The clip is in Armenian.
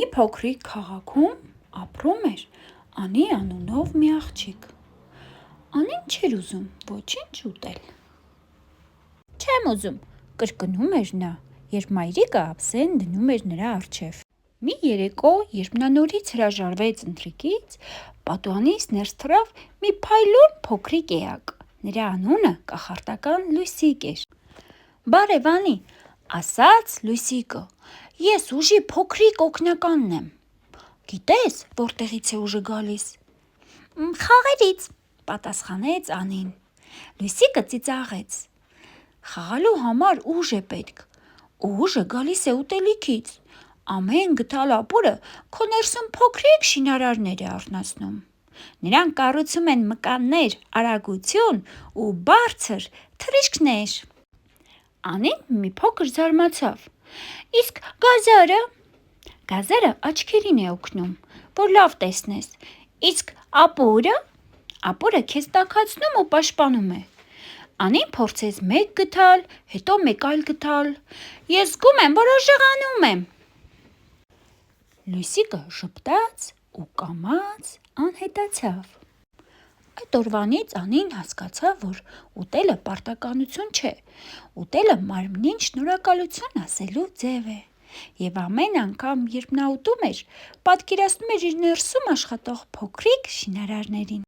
Մի փոքրիկ քաղաքում ապրում էր Անի անունով մի աղջիկ։ Անին չէր ուզում ոչինչ ուտել։ «Չեմ ուզում», կրկնում էր նա, երբ մայրիկը ափսեն դնում էր նրա առջև։ Մի երեկո, երբ նա նորից հրաժարվեց ընթրիքից, պատուհանից ներս թռավ մի փայլուն փոքրիկ էակ։ Նրա անունը կախարդական Լույսիկ էր։ «Բարև, Անի», ասաց Լույսիկը, «ես ուժի փոքրիկ օգնականն եմ»։ «Գիտես, որտեղից է ուժը գալիս»։ «Խաղերից», պատասխանեց Անին։ Լույսիկը ծիծաղեց։ «Խաղալու համար ուժ է պետք։ Ուժը գալիս է ուտելիքից։ Ամեն գթալ ապուրը քո ներսում փոքրիկ շինարարներ է արթնացնում։ Նրանք կառուցում են մկաններ, արագություն ու բարձր թռիչքներ»։ Անին մի փոքր զարմացավ։ «Իսկ գազա՞րը»։ «Գազերը աչքերին է օգնում, որ լավ տեսնես»։ «Իսկ ապուրը»։ «Ապուրը քեզ տաքացնում ու պաշտպանում է»։ Անին փորձեց մեկ գթալ, հետո մեկ այլ գթալ։ «Ես զգում եմ, որ օժեղանում եմ»։ Լույսիկը ժպտաց ու կամաց անհետացավ։ Այդ օրվանից Անին հասկացավ, որ ուտելը պարտականություն չէ։ Ուտելը մարմնին շնորհակալություն ասելու ձև է։ Եվ ամեն անգամ, երբ նա ուտում էր, պատկերացնում էր իր ներսում աշխատող փոքրիկ շինարարներին։